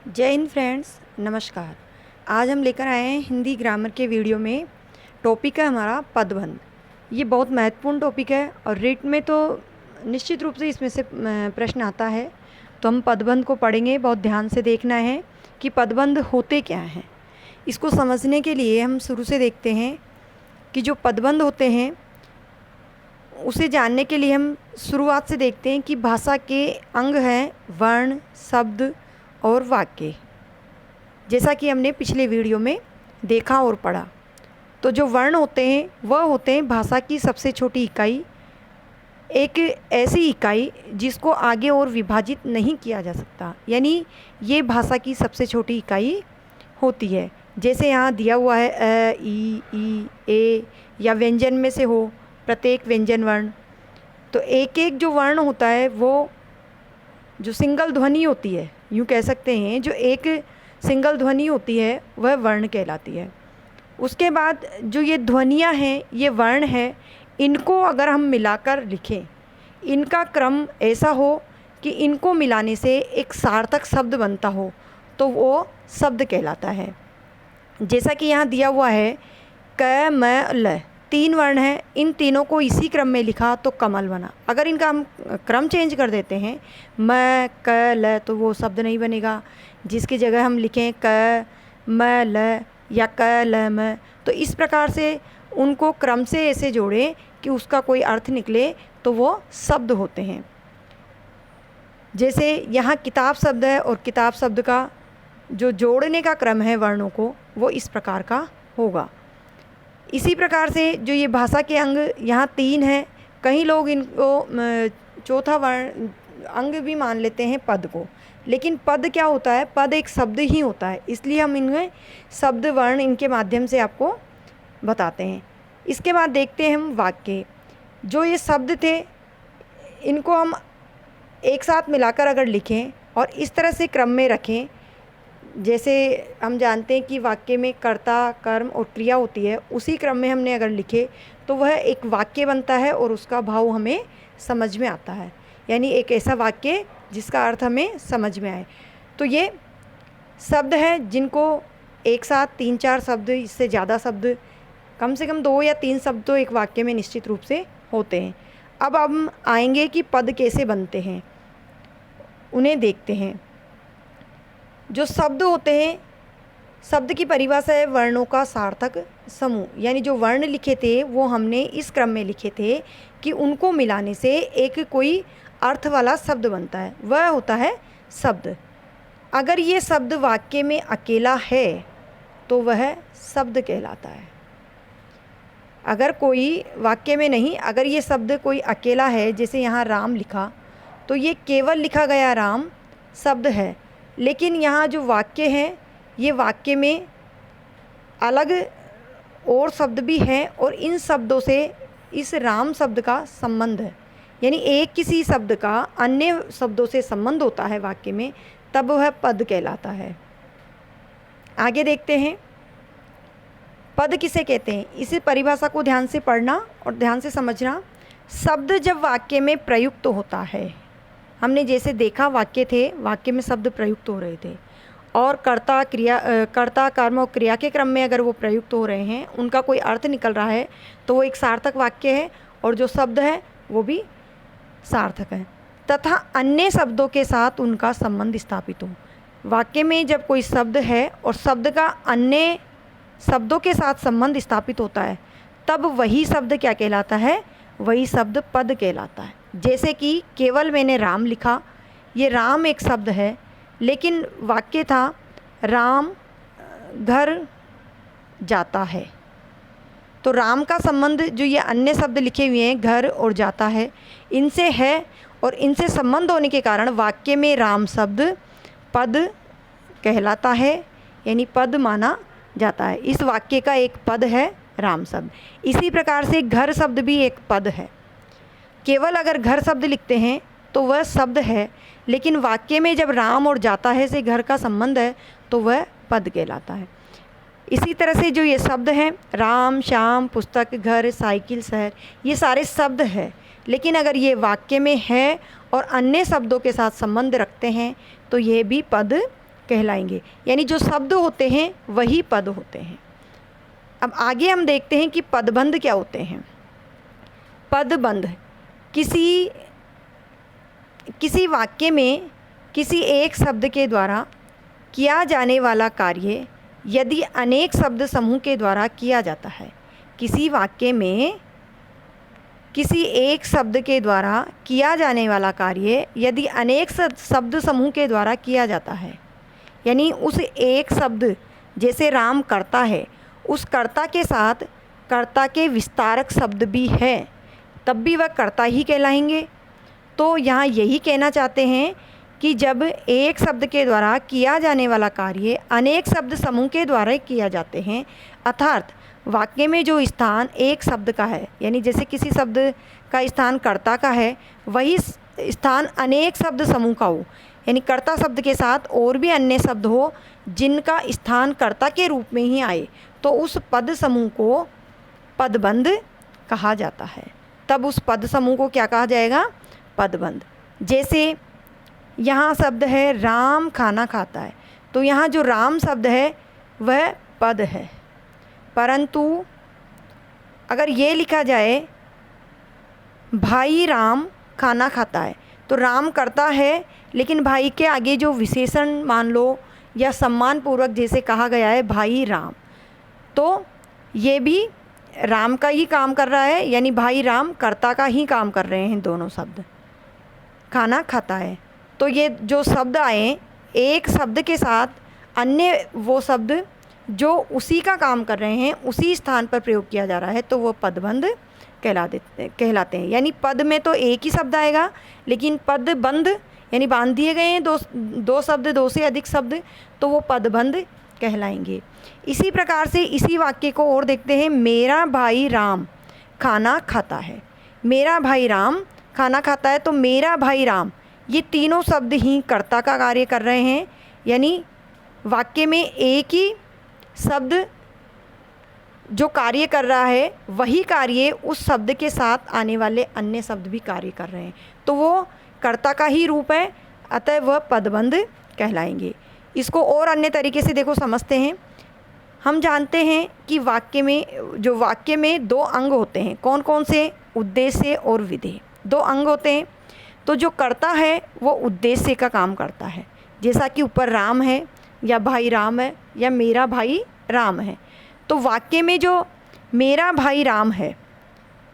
जय हिंद फ्रेंड्स, नमस्कार। आज हम लेकर आए हैं हिंदी ग्रामर के वीडियो में। टॉपिक है हमारा पदबंध। ये बहुत महत्वपूर्ण टॉपिक है और रिट में तो निश्चित रूप से इसमें से प्रश्न आता है। तो हम पदबंध को पढ़ेंगे, बहुत ध्यान से देखना है कि पदबंध होते क्या हैं। इसको समझने के लिए हम शुरू से देखते हैं कि जो पदबंध होते हैं उसे जानने के लिए हम शुरुआत से देखते हैं कि भाषा के अंग हैं वर्ण, शब्द और वाक्य। जैसा कि हमने पिछले वीडियो में देखा और पढ़ा, तो जो वर्ण होते हैं वह होते हैं भाषा की सबसे छोटी इकाई, एक ऐसी इकाई जिसको आगे और विभाजित नहीं किया जा सकता, यानी ये भाषा की सबसे छोटी इकाई होती है। जैसे यहाँ दिया हुआ है अ, ई, ए, या व्यंजन में से हो प्रत्येक व्यंजन वर्ण। तो एक एक जो वर्ण होता है वो जो सिंगल ध्वनि होती है, यूँ कह सकते हैं जो एक सिंगल ध्वनि होती है वह वर्ण कहलाती है। उसके बाद जो ये ध्वनियाँ हैं, ये वर्ण है, इनको अगर हम मिलाकर लिखें, इनका क्रम ऐसा हो कि इनको मिलाने से एक सार्थक शब्द बनता हो, तो वो शब्द कहलाता है। जैसा कि यहाँ दिया हुआ है क म ल, तीन वर्ण हैं, इन तीनों को इसी क्रम में लिखा तो कमल बना। अगर इनका हम क्रम चेंज कर देते हैं म क ल, तो वो शब्द नहीं बनेगा। जिसकी जगह हम लिखें क म ल या क ल म, तो इस प्रकार से उनको क्रम से ऐसे जोड़ें कि उसका कोई अर्थ निकले, तो वो शब्द होते हैं। जैसे यहाँ किताब शब्द है और किताब शब्द का जो जोड़ने का क्रम है वर्णों को, वो इस प्रकार का होगा। इसी प्रकार से जो ये भाषा के अंग यहाँ तीन हैं, कई लोग इनको चौथा वर्ण अंग भी मान लेते हैं पद को, लेकिन पद क्या होता है? पद एक शब्द ही होता है, इसलिए हम इनमें शब्द वर्ण इनके माध्यम से आपको बताते हैं। इसके बाद देखते हैं हम वाक्य। जो ये शब्द थे इनको हम एक साथ मिलाकर अगर लिखें और इस तरह से क्रम में रखें, जैसे हम जानते हैं कि वाक्य में कर्ता, कर्म और क्रिया होती है, उसी क्रम में हमने अगर लिखे तो वह एक वाक्य बनता है और उसका भाव हमें समझ में आता है, यानी एक ऐसा वाक्य जिसका अर्थ हमें समझ में आए। तो ये शब्द हैं जिनको एक साथ तीन चार शब्द, इससे ज़्यादा शब्द, कम से कम 2 या 3 शब्द तो एक वाक्य में निश्चित रूप से होते हैं। अब हम आएंगे कि पद कैसे बनते हैं, उन्हें देखते हैं। जो शब्द होते हैं, शब्द की परिभाषा है वर्णों का सार्थक समूह, यानी जो वर्ण लिखे थे वो हमने इस क्रम में लिखे थे कि उनको मिलाने से एक कोई अर्थ वाला शब्द बनता है, वह होता है शब्द। अगर ये शब्द वाक्य में अकेला है तो वह शब्द कहलाता है। अगर कोई वाक्य में नहीं, अगर ये शब्द कोई अकेला है, जैसे यहाँ राम लिखा, तो ये केवल लिखा गया राम शब्द है, लेकिन यहाँ जो वाक्य हैं ये वाक्य में अलग और शब्द भी हैं और इन शब्दों से इस राम शब्द का संबंध है, यानी एक किसी शब्द का अन्य शब्दों से संबंध होता है वाक्य में, तब वह पद कहलाता है। आगे देखते हैं पद किसे कहते हैं। इसी परिभाषा को ध्यान से पढ़ना और ध्यान से समझना। शब्द जब वाक्य में प्रयुक्त होता है, हमने जैसे देखा वाक्य थे, वाक्य में शब्द प्रयुक्त हो रहे थे और कर्ता, क्रिया, कर्ता, कर्म और क्रिया के क्रम में अगर वो प्रयुक्त हो रहे हैं, उनका कोई अर्थ निकल रहा है, तो वो एक सार्थक वाक्य है और जो शब्द है वो भी सार्थक है। तथा अन्य शब्दों के साथ उनका संबंध स्थापित हो। वाक्य में जब कोई शब्द है और शब्द का अन्य शब्दों के साथ संबंध स्थापित होता है, तब वही शब्द क्या कहलाता है? वही शब्द पद कहलाता है। जैसे कि केवल मैंने राम लिखा, ये राम एक शब्द है, लेकिन वाक्य था राम घर जाता है। तो राम का संबंध जो ये अन्य शब्द लिखे हुए हैं घर और जाता है, इनसे है और इनसे संबंध होने के कारण वाक्य में राम शब्द पद कहलाता है, यानी पद माना जाता है। इस वाक्य का एक पद है राम शब्द। इसी प्रकार से घर शब्द भी एक पद है। केवल अगर घर शब्द लिखते हैं तो वह शब्द है, लेकिन वाक्य में जब राम और जाता है से घर का संबंध है तो वह पद कहलाता है। इसी तरह से जो ये शब्द हैं राम, श्याम, पुस्तक, घर, साइकिल, शहर, ये सारे शब्द हैं, लेकिन अगर ये वाक्य में है और अन्य शब्दों के साथ संबंध रखते हैं तो ये भी पद कहलाएंगे। यानी जो शब्द होते हैं वही पद होते हैं। अब आगे हम देखते हैं कि पदबंध क्या होते हैं। पदबंध किसी वाक्य में किसी एक शब्द के द्वारा किया जाने वाला कार्य यदि अनेक शब्द समूह के द्वारा किया जाता है। किसी वाक्य में किसी एक शब्द के द्वारा किया जाने वाला कार्य यदि अनेक शब्द समूह के द्वारा किया जाता है, यानी उस एक शब्द, जैसे राम कर्ता है, उस कर्ता के साथ कर्ता के विस्तारक शब्द भी है, तब भी वह कर्ता ही कहलाएंगे। तो यहाँ यही कहना चाहते हैं कि जब एक शब्द के द्वारा किया जाने वाला कार्य अनेक शब्द समूह के द्वारा किया जाते हैं, अर्थात वाक्य में जो स्थान एक शब्द का है, यानी जैसे किसी शब्द का स्थान कर्ता का है, वही स्थान अनेक शब्द समूह का हो, यानी कर्ता शब्द के साथ और भी अन्य शब्द हो जिनका स्थान कर्ता के रूप में ही आए, तो उस पद समूह को पदबंध कहा जाता है। तब उस पद समूह को क्या कहा जाएगा? पदबंध। जैसे यहाँ शब्द है राम खाना खाता है, तो यहाँ जो राम शब्द है वह पद है। परंतु अगर ये लिखा जाए भाई राम खाना खाता है, तो राम करता है, लेकिन भाई के आगे जो विशेषण मान लो या सम्मान पूर्वक जैसे कहा गया है भाई राम, तो ये भी राम का ही काम कर रहा है, यानी भाई राम कर्ता का ही काम कर रहे हैं दोनों शब्द। खाना खाता है, तो ये जो शब्द आए एक शब्द के साथ अन्य वो शब्द जो उसी का काम कर रहे हैं उसी स्थान पर प्रयोग किया जा रहा है, तो वो पदबंध कहलाते हैं। यानी पद में तो एक ही शब्द आएगा, लेकिन पदबंध यानी बांध दिए गए हैं दो शब्द, दो से अधिक शब्द, तो वो पदबंध कहलाएंगे। इसी प्रकार से इसी वाक्य को और देखते हैं। मेरा भाई राम खाना खाता है। मेरा भाई राम खाना खाता है, तो मेरा भाई राम, ये तीनों शब्द ही कर्ता का कार्य कर रहे हैं, यानी वाक्य में एक ही शब्द जो कार्य कर रहा है वही कार्य उस शब्द के साथ आने वाले अन्य शब्द भी कार्य कर रहे हैं, तो वो कर्ता का ही रूप है, अतः वह पदबंध कहलाएंगे। इसको और अन्य तरीके से देखो समझते हैं। हम जानते हैं कि वाक्य में दो अंग होते हैं। कौन कौन से? उद्देश्य और विधेय, दो अंग होते हैं। तो जो कर्ता है वो उद्देश्य का काम करता है, जैसा कि ऊपर राम है या भाई राम है या मेरा भाई राम है। तो वाक्य में जो मेरा भाई राम है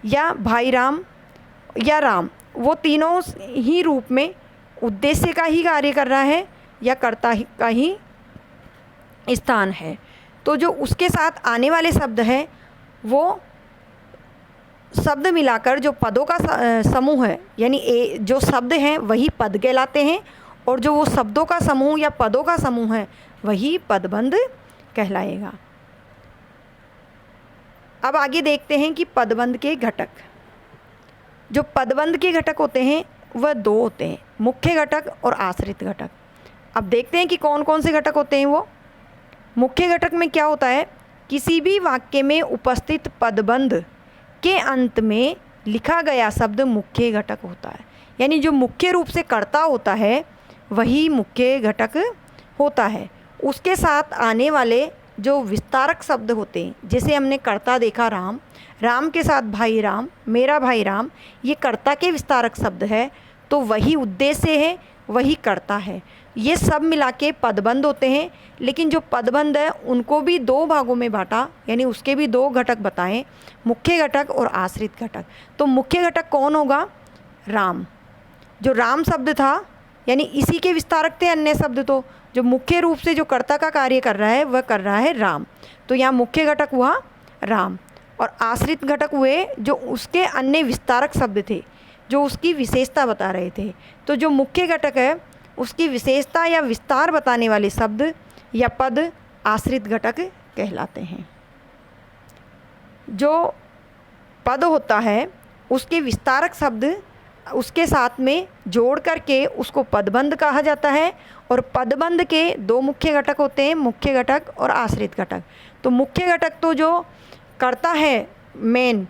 या भाई राम या राम, वो तीनों ही रूप में उद्देश्य का ही कार्य कर रहा है या कर्ता का ही स्थान है। तो जो उसके साथ आने वाले शब्द हैं वो शब्द मिलाकर जो पदों का समूह है, यानी जो शब्द हैं वही पद कहलाते हैं, और जो वो शब्दों का समूह या पदों का समूह है वही पदबंध कहलाएगा। अब आगे देखते हैं कि पदबंध के घटक। जो पदबंध के घटक होते हैं वह दो होते हैं, मुख्य घटक और आश्रित घटक। अब देखते हैं कि कौन कौन से घटक होते हैं वो। मुख्य घटक में क्या होता है? किसी भी वाक्य में उपस्थित पदबंध के अंत में लिखा गया शब्द मुख्य घटक होता है, यानी जो मुख्य रूप से कर्ता होता है वही मुख्य घटक होता है। उसके साथ आने वाले जो विस्तारक शब्द होते हैं, जैसे हमने कर्ता देखा राम, राम के साथ भाई राम, मेरा भाई राम, ये कर्ता के विस्तारक शब्द है, तो वही उद्देश्य है, वही कर्ता है। ये सब मिला के पदबंध होते हैं। लेकिन जो पदबंध है उनको भी दो भागों में बांटा, यानी उसके भी दो घटक बताएं, मुख्य घटक और आश्रित घटक। तो मुख्य घटक कौन होगा? राम। जो राम शब्द था, यानी इसी के विस्तारक थे अन्य शब्द, तो जो मुख्य रूप से जो कर्ता का कार्य कर रहा है वह कर रहा है राम, तो यहाँ मुख्य घटक हुआ राम। और आश्रित घटक हुए जो उसके अन्य विस्तारक शब्द थे, जो उसकी विशेषता बता रहे थे। तो जो मुख्य घटक है उसकी विशेषता या विस्तार बताने वाले शब्द या पद आश्रित घटक कहलाते हैं। जो पद होता है उसके विस्तारक शब्द उसके साथ में जोड़ करके उसको पदबंध कहा जाता है। और पदबंध के दो मुख्य घटक होते हैं, मुख्य घटक और आश्रित घटक। तो मुख्य घटक तो जो कर्ता है, मेन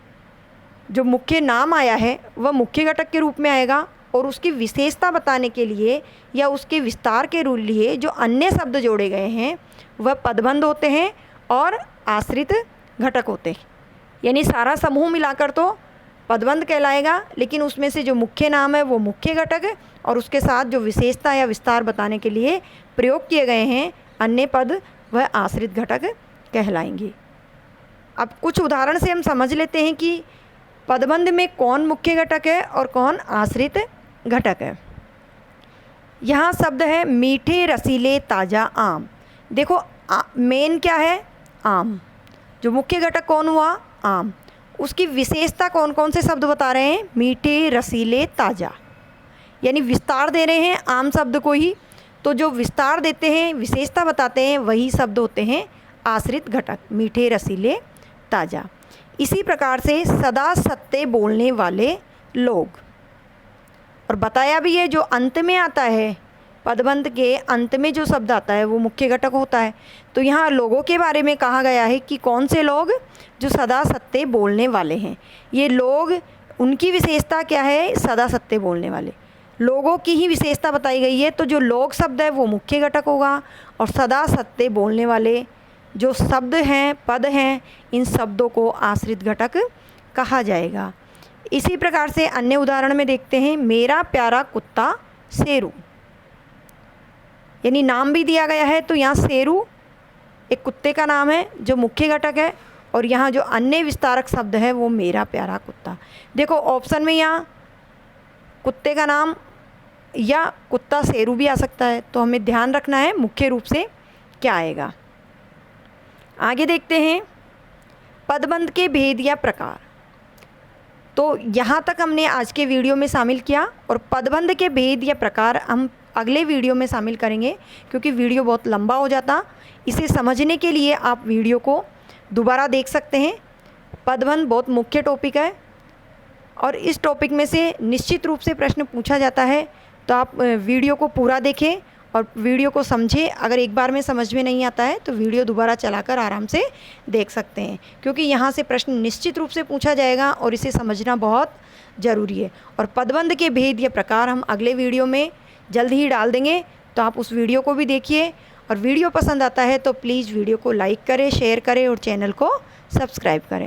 जो मुख्य नाम आया है वह मुख्य घटक के रूप में आएगा, और उसकी विशेषता बताने के लिए या उसके विस्तार के लिए जो अन्य शब्द जोड़े गए हैं वह पदबंध होते हैं और आश्रित घटक होते हैं। यानी सारा समूह मिलाकर तो पदबंध कहलाएगा, लेकिन उसमें से जो मुख्य नाम है वो मुख्य घटक है और उसके साथ जो विशेषता या विस्तार बताने के लिए प्रयोग किए गए हैं अन्य पद वह आश्रित घटक कहलाएंगे। अब कुछ उदाहरण से हम समझ लेते हैं कि पदबंध में कौन मुख्य घटक है और कौन आश्रित घटक है। यहाँ शब्द है मीठे रसीले ताज़ा आम। देखो मेन क्या है? आम। जो मुख्य घटक कौन हुआ? आम। उसकी विशेषता कौन कौन से शब्द बता रहे हैं? मीठे रसीले ताज़ा, यानी विस्तार दे रहे हैं आम शब्द को ही। तो जो विस्तार देते हैं, विशेषता बताते हैं, वही शब्द होते हैं आश्रित घटक, मीठे रसीले ताज़ा। इसी प्रकार से सदा सत्य बोलने वाले लोग, और बताया भी है जो अंत में आता है, पदबंध के अंत में जो शब्द आता है वो मुख्य घटक होता है। तो यहाँ लोगों के बारे में कहा गया है कि कौन से लोग? जो सदा सत्य बोलने वाले हैं। ये लोग, उनकी विशेषता क्या है? सदा सत्य बोलने वाले लोगों की ही विशेषता बताई गई है। तो जो लोग शब्द है वो मुख्य घटक होगा और सदा सत्य बोलने वाले जो शब्द हैं, पद हैं, इन शब्दों को आश्रित घटक कहा जाएगा। इसी प्रकार से अन्य उदाहरण में देखते हैं, मेरा प्यारा कुत्ता शेरू, यानी नाम भी दिया गया है। तो यहाँ शेरू एक कुत्ते का नाम है जो मुख्य घटक है, और यहाँ जो अन्य विस्तारक शब्द है वो मेरा प्यारा कुत्ता। देखो ऑप्शन में यहाँ कुत्ते का नाम या कुत्ता शेरू भी आ सकता है, तो हमें ध्यान रखना है मुख्य रूप से क्या आएगा। आगे देखते हैं पदबंध के भेद या प्रकार। तो यहाँ तक हमने आज के वीडियो में शामिल किया, और पदबंध के भेद या प्रकार हम अगले वीडियो में शामिल करेंगे, क्योंकि वीडियो बहुत लंबा हो जाता। इसे समझने के लिए आप वीडियो को दोबारा देख सकते हैं। पदबंध बहुत मुख्य टॉपिक है और इस टॉपिक में से निश्चित रूप से प्रश्न पूछा जाता है। तो आप वीडियो को पूरा देखें और वीडियो को समझें। अगर एक बार में समझ में नहीं आता है तो वीडियो दोबारा चलाकर आराम से देख सकते हैं, क्योंकि यहाँ से प्रश्न निश्चित रूप से पूछा जाएगा और इसे समझना बहुत ज़रूरी है। और पदबंध के भेद या प्रकार हम अगले वीडियो में जल्द ही डाल देंगे, तो आप उस वीडियो को भी देखिए। और वीडियो पसंद आता है तो प्लीज़ वीडियो को लाइक करें, शेयर करें और चैनल को सब्सक्राइब करें।